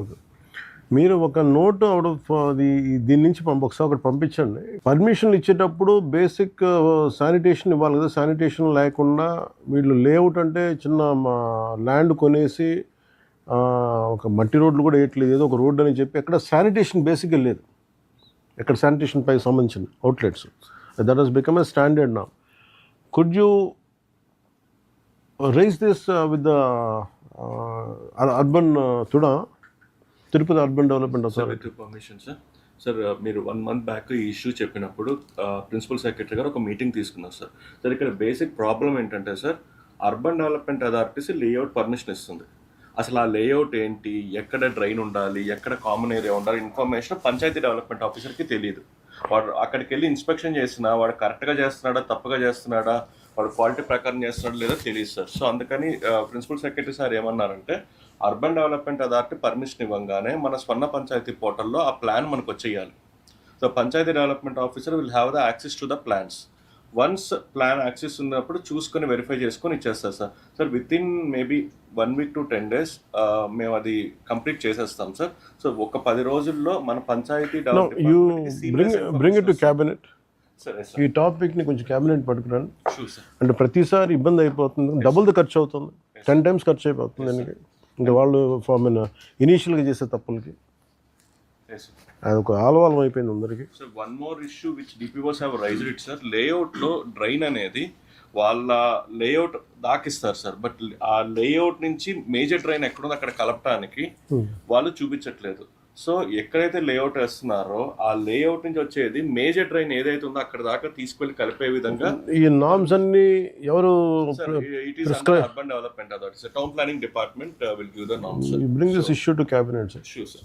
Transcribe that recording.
Okay. మీరు ఒక note out of అది దీని నుంచి ఒకసారి ఒకటి పంపించండి. పర్మిషన్లు ఇచ్చేటప్పుడు బేసిక్ శానిటేషన్ ఇవ్వాలి కదా. శానిటేషన్ లేకుండా వీళ్ళు లేఅవుట్ అంటే చిన్న ల్యాండ్ కొనేసి ఒక మట్టి రోడ్లు కూడా వేయట్లేదు, ఏదో ఒక రోడ్డు అని చెప్పి ఎక్కడ శానిటేషన్ బేసిక్గా లేదు. ఎక్కడ శానిటేషన్ పై సంబంధించిన outlets that has become a standard నా. Could you raise this with the urban Tirupati urban development authority? Permission sir. Sir మీరు 1 month బ్యాక్ ఈ ఇష్యూ చెప్పినప్పుడు ప్రిన్సిపల్ సెక్రటరీ గారు ఒక మీటింగ్ తీసుకున్నారు సార్. సార్ ఇక్కడ బేసిక్ ప్రాబ్లం ఏంటంటే sir, urban development authorities layout permission ఇస్తుంది. అసలు ఆ లేఅవుట్ ఏంటి, ఎక్కడ డ్రైన్ ఉండాలి, ఎక్కడ కామన్ ఏరియా ఉండాలి, ఇన్ఫర్మేషన్ పంచాయతీ డెవలప్మెంట్ ఆఫీసర్కి తెలియదు. వాడు అక్కడికి వెళ్ళి ఇన్స్పెక్షన్ చేసినా వాడు కరెక్ట్గా చేస్తున్నాడా తప్పుగా చేస్తున్నాడా, వాడు క్వాలిటీ ప్రకారం చేస్తున్నాడా లేదో తెలియదు సార్. సో అందుకని ప్రిన్సిపల్ సెక్రటరీ సార్ ఏమన్నారంటే, అర్బన్ డెవలప్మెంట్ అథారిటీ పర్మిషన్ ఇవ్వగానే మన స్వర్ణ పంచాయతీ పోర్టల్లో ఆ ప్లాన్ మనకు వచ్చేయాలి. So panchayat development officer will have the access to the plans. Once plan access ఉన్నప్పుడు చూసుకొని వెరిఫై చేసుకొని ఇచ్చేస్తారు sir. Sir within maybe 1 week to 10 days మేము అది కంప్లీట్ చేసేస్తాం సార్. సో ఒక 10 రోజుల్లో మన panchayat bring it to cabinet. ఈ టాపిక్ని కొంచెం క్యాబినెట్ పట్టుకున్నాను. అంటే ప్రతిసారి ఇబ్బంది అయిపోతుంది, డబుల్ ద ఖర్చు అవుతుంది, 10 times ఖర్చు అయిపోతుంది దానికి. ఇంకా వాళ్ళు ఇనీషియల్గా చేసే తప్పులకి అది ఒక ఆలవాలం అయిపోయింది అందరికి. So one more issue which DPOs have raised it sir, లేఅవుట్లో డ్రైన్ అనేది వాళ్ళ లేఅవుట్ దాకిస్తారు సార్, బట్ ఆ లేఅవుట్ నుంచి మేజర్ డ్రైన్ ఎక్కడుందో అక్కడ కలపడానికి వాళ్ళు చూపించట్లేదు. సో ఎక్కడైతే లేఅవుట్ వేస్తున్నారో ఆ లేఅవుట్ నుంచి వచ్చేది మేజర్ డ్రైన్ ఏదైతే ఉందో అక్కడ దాకా తీసుకెళ్లి కలిపే విధంగా ఈ నామ్స్ అన్ని ఎవరు it is urban development authority, town planning department will give the norms. Bring this issue to cabinet. Sure sir.